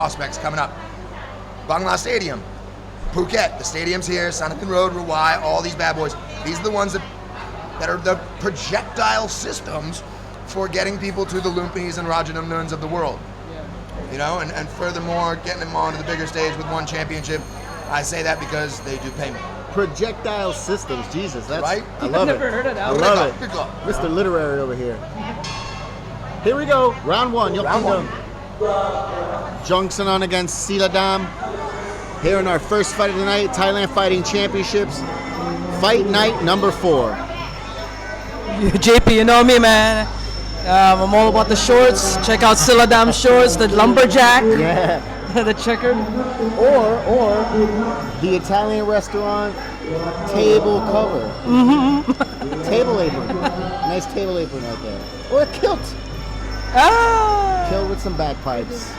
prospects coming up. Bangla Stadium, Phuket, the stadium's here, Siladam Road, Muay, all these bad boys. These are the ones that are the projectile systems for getting people to the Lumpinis and Rajadamnuns of the world. You know, and furthermore, getting them onto the bigger stage with one championship. I say that because they do pay me. Projectile systems, Jesus, that's right. I love it. I've never heard of that. I love it. Good luck. Mr. Literary over here. Here we go, round one. Round one. Jongsnan against Siladam. Here in our first fight of the night, Thailand Fighting Championships. Fight night number 4. JP, you know me, man. I'm all about the shorts. Check out Siladam shorts, the lumberjack, Yeah. the checkered. Or the Italian restaurant table cover. Mm-hmm. Table apron. Nice table apron right there. Or a kilt. Ah! Kilt with some bagpipes.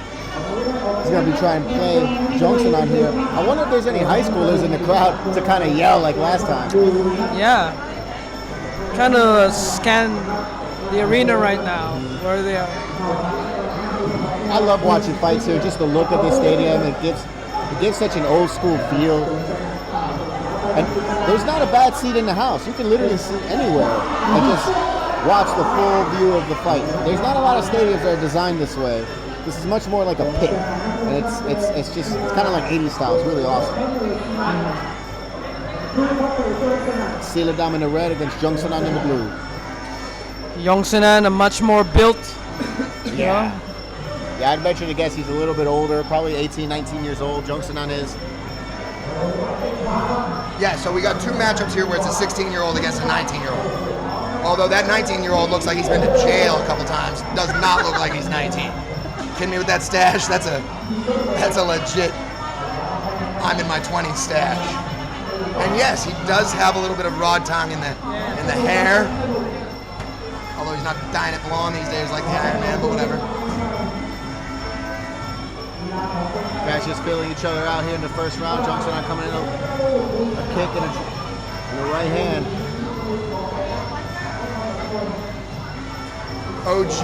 He's going to be trying to play Jongsnan here. I wonder if there's any high schoolers in the crowd to kind of yell like last time. Yeah. Trying to scan the arena right now, where they are. I love watching fights here. Just the look of the stadium, it gives such an old school feel. And there's not a bad seat in the house. You can literally sit anywhere and just watch the full view of the fight. There's not a lot of stadiums that are designed this way. This is much more like a pit, and it's kind of like 80s style. It's really awesome. Siladam in the red against Jongsnan in the blue. Jongsnan, a much more built. Yeah, I'd venture to guess he's a little bit older, probably 18, 19 years old. Jongsnan is. Yeah, so we got 2 matchups here where it's a 16-year-old against a 19-year-old. Although that 19-year-old looks like he's been to jail a couple times, does not look like he's 19. Kidding me with that stash? That's a legit I'm in my 20s stash. And yes, he does have a little bit of raw tongue in the hair. Although he's not dyeing it blonde these days like the Iron Man, but whatever. Guys just feeling each other out here in the first round. Jongsnan coming in a kick and a right hand. OG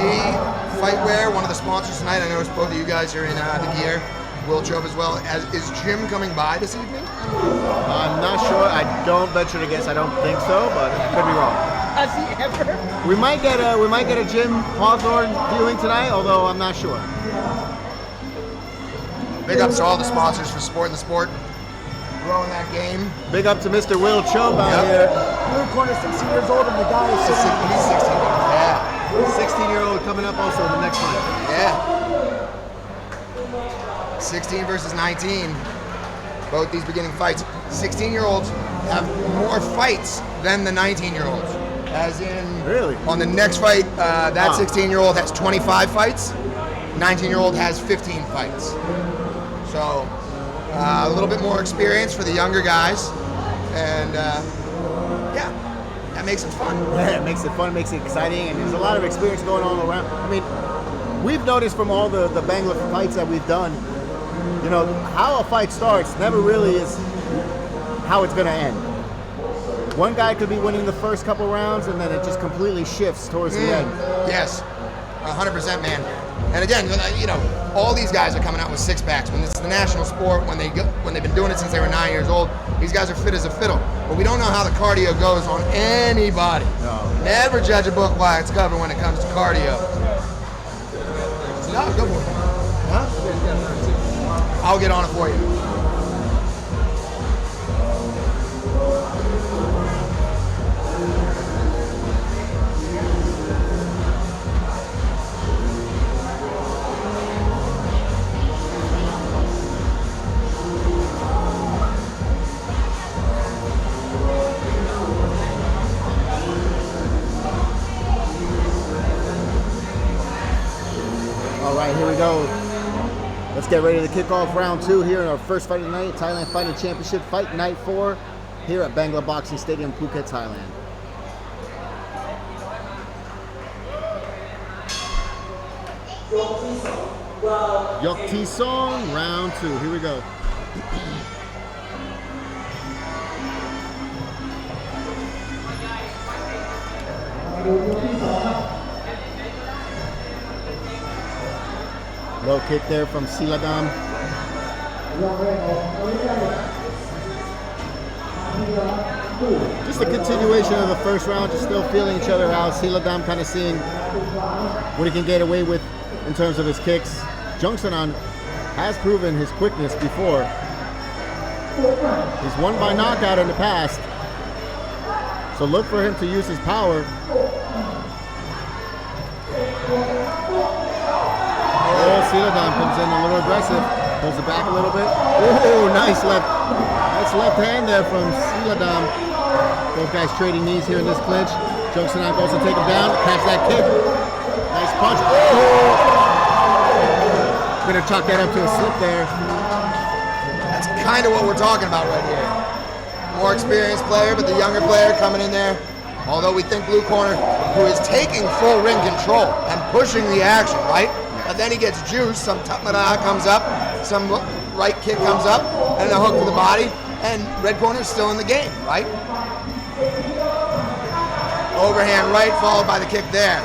Fightwear, one of the sponsors tonight. I noticed both of you guys are in the gear. Will Chove as well. Is Jim coming by this evening? I'm not sure. I don't venture to guess. I don't think so, but I could be wrong. Has he ever? We might get a Jim Hawthorne viewing tonight, although I'm not sure. Big ups to all the sponsors for supporting the sport, growing that game. Big up to Mr. Will Chubb out here. Blue corner, 16 years old, and the guy is He's 16. Yeah. 16-year-old coming up also in the next fight. Yeah. 16 versus 19. Both these beginning fights. 16-year-olds have more fights than the 19-year-olds. As in, really? On the next fight, that 16-year-old has 25 fights. 19-year-old has 15 fights. So, a little bit more experience for the younger guys. And, yeah. That makes it fun. Yeah, it makes it fun, makes it exciting, and there's a lot of experience going on around. I mean, we've noticed from all the Bangla fights that we've done, you know, how a fight starts never really is how it's going to end. One guy could be winning the first couple rounds, and then it just completely shifts towards the end. Yes, 100%, man. And again, you know, all these guys are coming out with 6-packs. When it's the national sport, when they've been doing it since they were 9 years old, these guys are fit as a fiddle. But we don't know how the cardio goes on anybody. No. Never judge a book by its cover when it comes to cardio. No, go for it. Huh? I'll get on it for you. All right, here we go. Let's get ready to kick off round 2 here in our first fight of the night, Thailand Fighting Championship, fight night 4, here at Bangla Boxing Stadium, Phuket, Thailand. Yok T Song, round 2. Here we go. Low kick there from Siladam. Just a continuation of the first round, just still feeling each other out. Siladam kind of seeing what he can get away with in terms of his kicks. Jongsnan has proven his quickness before. He's won by knockout in the past. So look for him to use his power. Oh, Siladam comes in a little aggressive. Pulls it back a little bit. Oh, nice left hand there from Siladam. Both guys trading knees here in this clinch. Jongsnan goes to take him down. Catch that kick. Nice punch. Oh! Gonna chalk that up to a slip there. That's kind of what we're talking about right here. More experienced player, but the younger player coming in there. Although we think blue corner, who is taking full ring control and pushing the action, right? But then he gets juiced. Some tapmara comes up, some right kick comes up, and a hook to the body. And red corner is still in the game, right? Overhand right, followed by the kick there.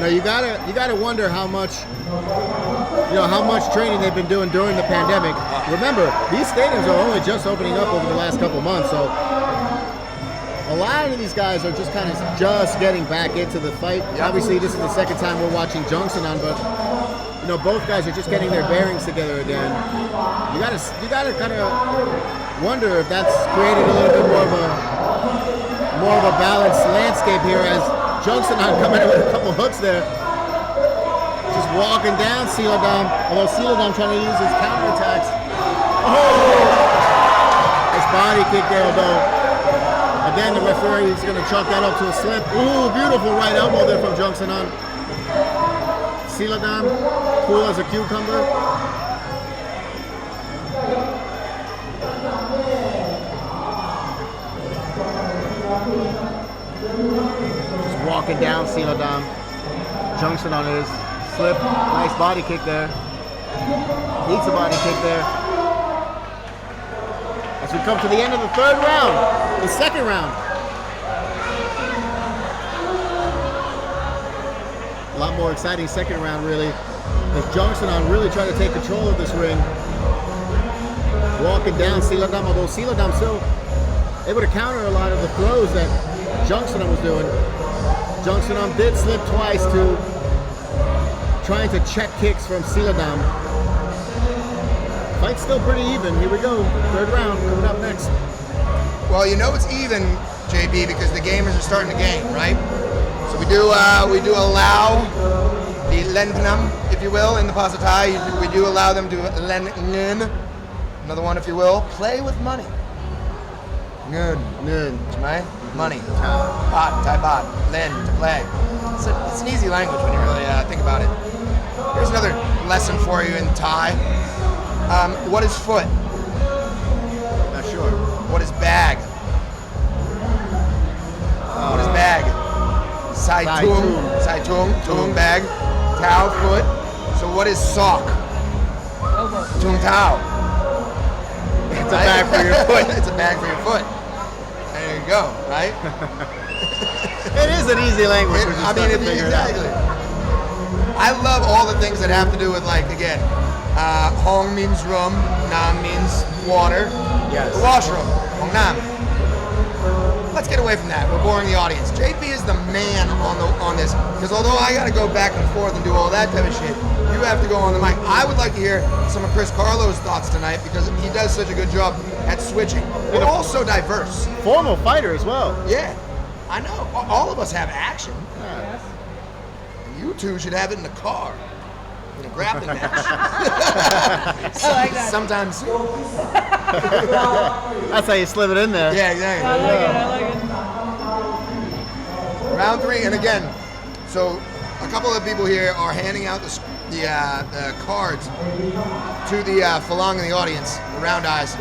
Now you gotta wonder how much training they've been doing during the pandemic. Remember, these stadiums are only just opening up over the last couple months, so a lot of these guys are just kind of just getting back into the fight. Yep. Obviously, this is the second time we're watching Jongsnan, but both guys are just getting their bearings together again. You gotta kind of wonder if that's created a little bit more of a balanced landscape here as Jongsnan coming in with a couple hooks there. Just walking down Siladam, although Siladam trying to use his counterattacks. Oh! Nice body kick there, although again the referee is going to chalk that up to a slip. Ooh, beautiful right elbow there from Jongsnan. Siladam, cool as a cucumber. Just walking down Siladam. Jongsnan is slip. Nice body kick there. Needs a body kick there. As we come to the end of the third round, the second round. A lot more exciting second round, really. As Jongsnan really trying to take control of this ring. Walking down Siladam, although Siladam still able to counter a lot of the throws that Jongsnan was doing. Jongsnan did slip twice to trying to check kicks from Siladam. Fight's still pretty even. Here we go. Third round coming up next. Well, it's even, JB, because the gamers are starting to game, right? So we do allow the Lennam, if you will, in the Pasatai. We do allow them to Lennin, another one, if you will. Play with money. Good. Right? Money. Bot, Thai bot, Len, to play. It's an easy language when you really think about it. Here's another lesson for you in Thai. What is foot? Not sure. What is bag? What is bag? Sai tung, bag. Tao, foot. So what is sock? Tung tao. It's a bag for your foot. It's a bag for your foot. There you go, right? It is an easy language. Exactly. I love all the things that have to do with, again, Hong means room, Nam means water. Yes. The washroom, Hong Nam. Let's get away from that. We're boring the audience. JP is the man on this, because although I got to go back and forth and do all that type of shit, you have to go on the mic. I would like to hear some of Chris Carlo's thoughts tonight because he does such a good job at switching. We're all so diverse. Formal fighter as well. Yeah, I know. All of us have action. You two should have it in the car. In a grappling match. I like that. Sometimes. That's how you slip it in there. Yeah, exactly. I like it. Round three, and again, so a couple of people here are handing out the cards to the Falang in the audience, the round eyes,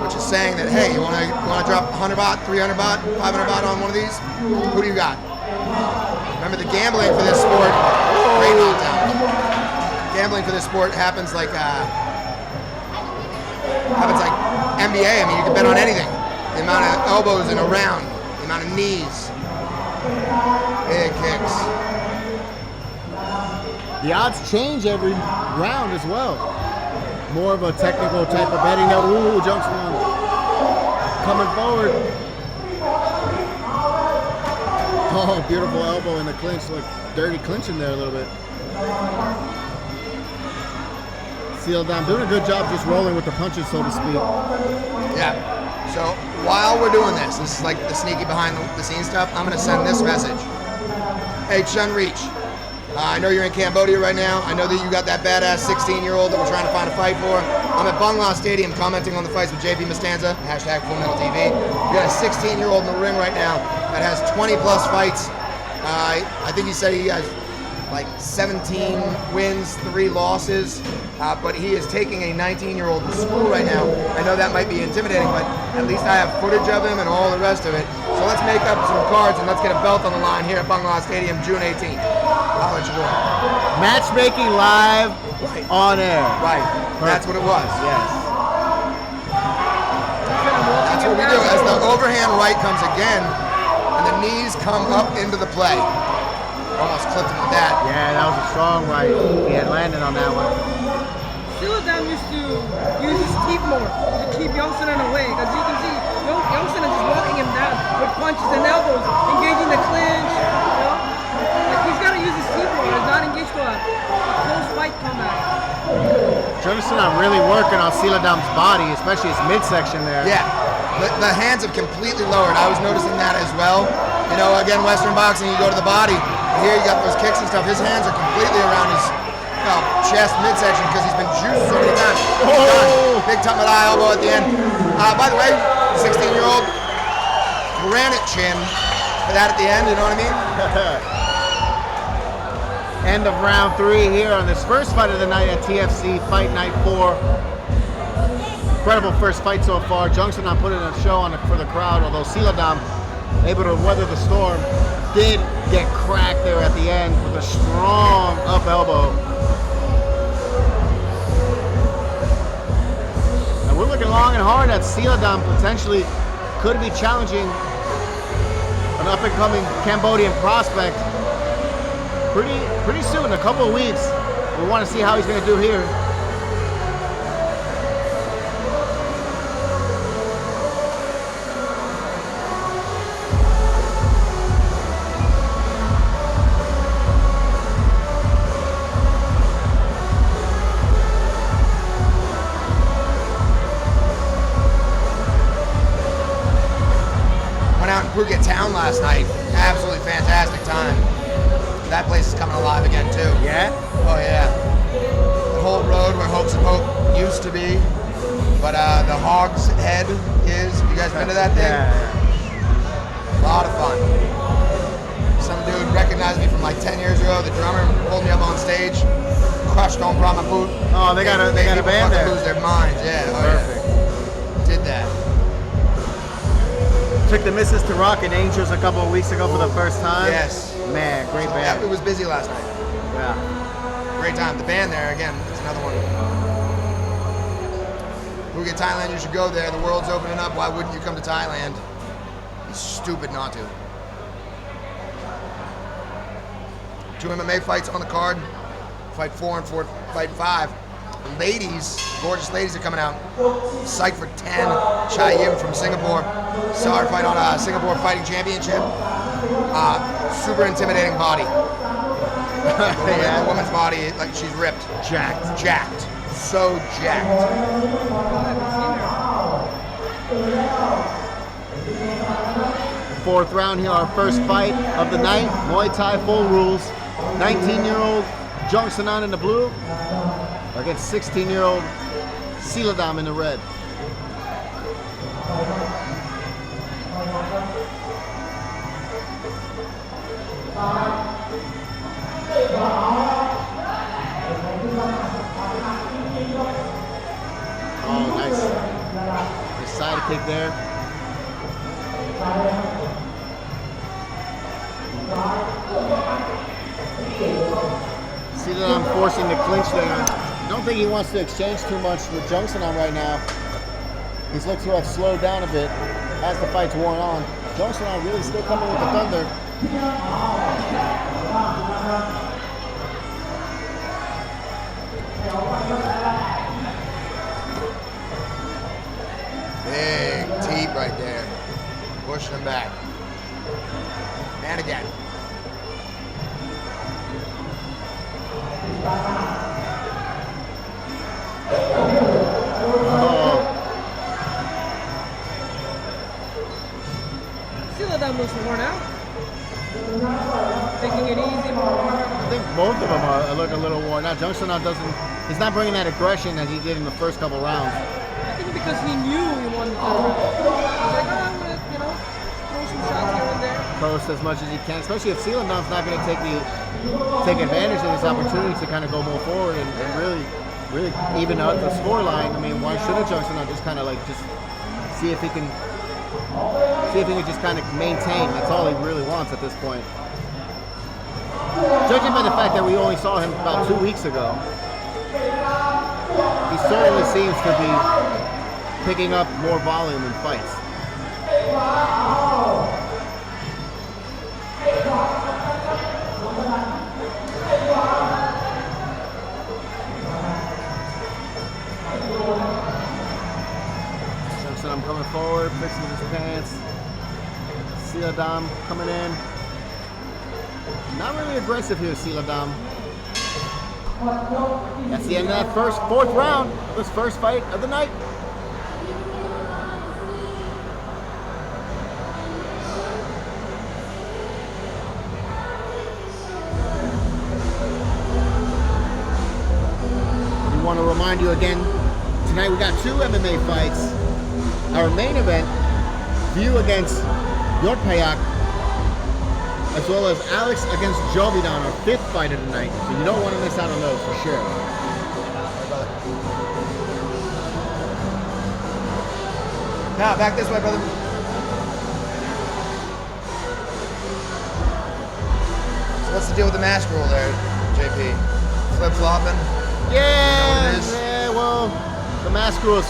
which is saying that, hey, you want to drop 100 baht, 300 baht, 500 baht on one of these? Who do you got? Remember, the gambling for this sport, great knockdown. Gambling for this sport happens like NBA. I mean, you can bet on anything. The amount of elbows in a round, the amount of knees, big kicks. The odds change every round as well. More of a technical type of betting. Now, ooh, Jongsnan coming forward. Oh, beautiful elbow in the clinch. Look, dirty clinching there a little bit. Siladam doing a good job just rolling with the punches, so to speak. Yeah. So while we're doing this is like the sneaky behind the scenes stuff. I'm gonna send this message. Hey, Chun Reach. I know you're in Cambodia right now. I know that you got that badass 16-year-old that we're trying to find a fight for. I'm at Bangla Stadium commenting on the fights with JP Mastanza, hashtag Full Metal TV. We got a 16-year-old in the ring right now that has 20 plus fights. I think he said he has like 17 wins, 3 losses, but he is taking a 19-year-old to school right now. I know that might be intimidating, but at least I have footage of him and all the rest of it. So let's make up some cards and let's get a belt on the line here at Bangla Stadium, June 18th. I'll let you go. Matchmaking live on air. Right, that's what it was. Yes. That's what we do. As the overhand right comes again, and the knees come up into the play. Almost clipped him with that. Yeah, that was a strong right. He had landed on that one. Siladam used to use his teeth more to keep Jongsnan away. Because you can see, Jongsnan is just walking him down with punches and elbows, engaging the clinch. You know? Like he's got to use his teeth more. He's not engaged to a close fight comeback. Jongsnan really working on Siladam's body, especially his midsection there. Yeah, the hands have completely lowered. I was noticing that as well. You know, again, Western boxing, you go to the body. Here you got those kicks and stuff. His hands are completely around his chest midsection because he's been juiced so many times. Oh. Big top eye elbow at the end. By the way, 16-year-old granite chin for that at the end. You know what I mean? End of round 3 here on this first fight of the night at TFC Fight Night 4. Incredible first fight so far. Jongsnan putting a show on for the crowd, although Siladam able to weather the storm. Did get cracked there at the end with a strong up elbow. And we're looking long and hard at Siladam potentially could be challenging an up-and-coming Cambodian prospect pretty soon, a couple of weeks. We want to see how he's going to do here. Went out in Phuket town last night. Absolutely fantastic time. That place is coming alive again too. Yeah? Oh yeah. The whole road where Hopes and Hope used to be, but the Hog's Head is. You guys been to that thing? Yeah. A lot of fun. Some dude recognized me from like 10 years ago. The drummer pulled me up on stage, crushed on Brahmaput. Oh, they got a band there. Lose their minds. Yeah. Oh, Perfect. Yeah. Did that. Took the missus to Rocket Angels a couple of weeks ago for the first time. Yes. Man, great Yeah, band. it was busy last night. Yeah. Great time. The band there, again, it's another one. Phuket, Thailand, you should go there. The world's opening up. Why wouldn't you come to Thailand? It's stupid not to. 2 MMA fights on the card. Fight 4 and fight 5. The ladies, gorgeous ladies are coming out. Psyched for 10. Chai Yim from Singapore. Saw her fight on a Singapore Fighting Championship. Super intimidating body. Yeah. The woman's body, like she's ripped. Jacked. Jacked. So jacked. Fourth round here, our first fight of the night. Muay Thai full rules. 19-year-old Jongsnan in the blue against 16-year-old Siladam in the red. Oh, nice. Nice side kick there. Siladam forcing the clinch there. I don't think he wants to exchange too much with Jongsnan right now. He's looked to have slowed down a bit as the fight's worn on. Jongsnan really still coming with the thunder. pushing him back. And again. Siladam looks worn out. Taking it easy, more hard. I think both of them look a little worn out. Jongsnan he's not bringing that aggression that he did in the first couple rounds. I think because he knew he wanted to. He's like, oh, I'm gonna, throw some shots here and there. Coast as much as he can, especially if Siladam's not going to take advantage of this opportunity to kind of go more forward and really even out the score line. I mean, why shouldn't Jongsnan just kind of just see if he can just kind of maintain? That's all he really wants at this point. Judging by the fact that we only saw him about 2 weeks ago, he certainly seems to be picking up more volume in fights. Jongsnan coming forward, fixing his pants. Siladam coming in. Not really aggressive here, Siladam. That's the end of that fourth round of this first fight of the night. We want to remind you again, tonight we got 2 MMA fights. Our main event, View against Yorpayak, as well as Alex against Jovidan, our 5th fight of the night. So you don't want to miss out on those for sure. Now, back this way, brother. So what's the deal with the mask rule there, JP? Flip-flopping? Yeah, well, the mask rule is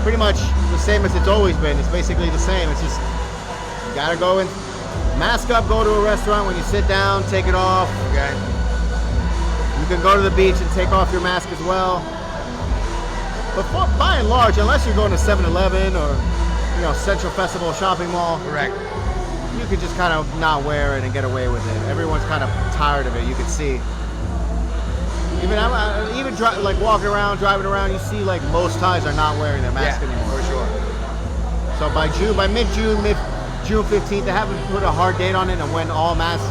pretty much the same as it's always been. It's basically the same. It's just, you gotta go in, mask up, go to a restaurant. When you sit down, take it off. Okay. You can go to the beach and take off your mask as well. But by and large, unless you're going to 7-Eleven or Central Festival shopping mall, Correct. you can just kind of not wear it and get away with it. Everyone's kind of tired of it. You can see. Even like walking around, driving around, you see like most Thais are not wearing their mask anymore. For sure. So by mid-June 15th, they haven't put a hard date on it and when all masks,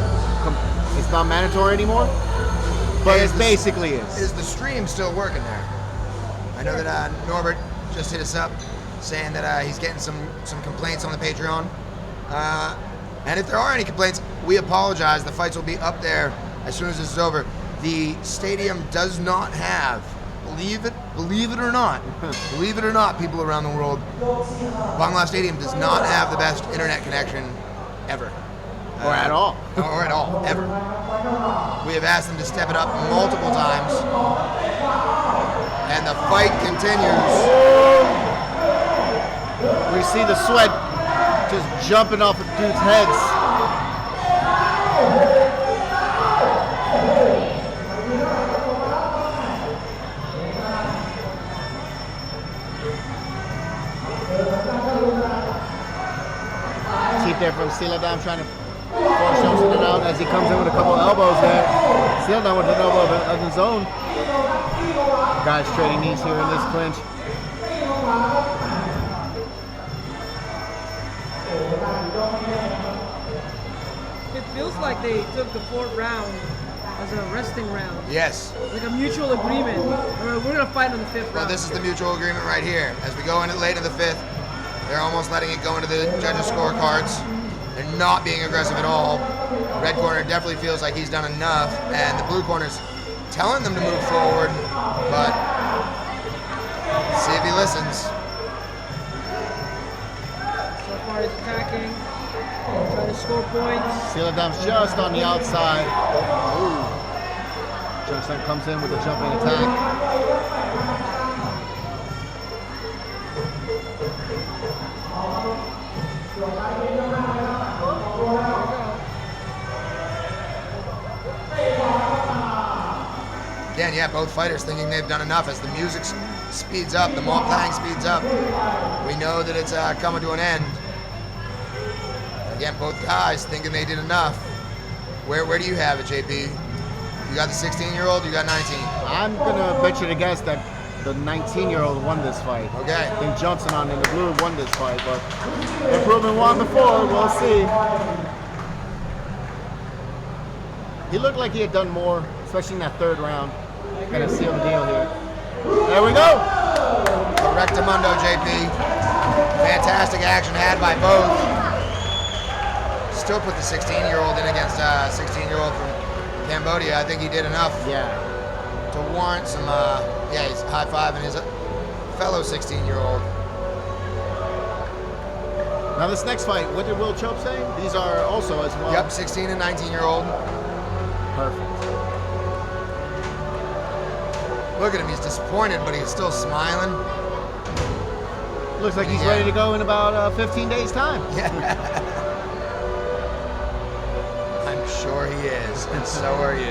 it's not mandatory anymore. But it basically is. Is the stream still working there? I know that Norbert just hit us up saying that he's getting some complaints on the Patreon. And if there are any complaints, we apologize. The fights will be up there as soon as this is over. The stadium does not have, believe it or not, people around the world, Bangla Stadium does not have the best internet connection ever. Or at all. Or at all, ever. We have asked them to step it up multiple times. And the fight continues. We see the sweat just jumping off of dudes' heads. Keep there from Siladam trying to force Jongsnan out as he comes in with a couple elbows there. Siladam with an elbow of his own. Guys trading knees here in this clinch. It feels like they took the 4th round as a resting round. Yes. Like a mutual agreement. We're going to fight on the 5th round. Well, this is the mutual agreement right here. As we go into late in the 5th, they're almost letting it go into the judges' scorecards. They're not being aggressive at all. Red corner definitely feels like he's done enough, and the blue corner's telling them to move forward, but see if he listens. So far he's attacking, trying to score points. Siladam's just on the outside. Ooh. Jongsnan comes in with a jumping attack. Again, yeah, both fighters thinking they've done enough. As the music speeds up, the mall playing speeds up, we know that it's coming to an end. Again, both guys thinking they did enough. Where do you have it, JP? You got the 16-year-old, you got 19. I'm gonna bet you to guess that the 19-year-old won this fight. Okay. I think Jongsnan in the blue won this fight, but they've proven one before. We'll see. He looked like he had done more, especially in that third round. Gonna seal the deal here. There we go. Rectamundo, JP. Fantastic action had by both. Still put the 16-year-old in against 16-year-old from Cambodia. I think he did enough to warrant some, he's high-fiving his fellow 16-year-old. Now this next fight, what did Will Chope say? These are also as well. Yep, 16 and 19-year-old. Perfect. Look at him, he's disappointed, but he's still smiling. Looks like he's ready to go in about 15 days' time. Yeah. I'm sure he is, and so are you.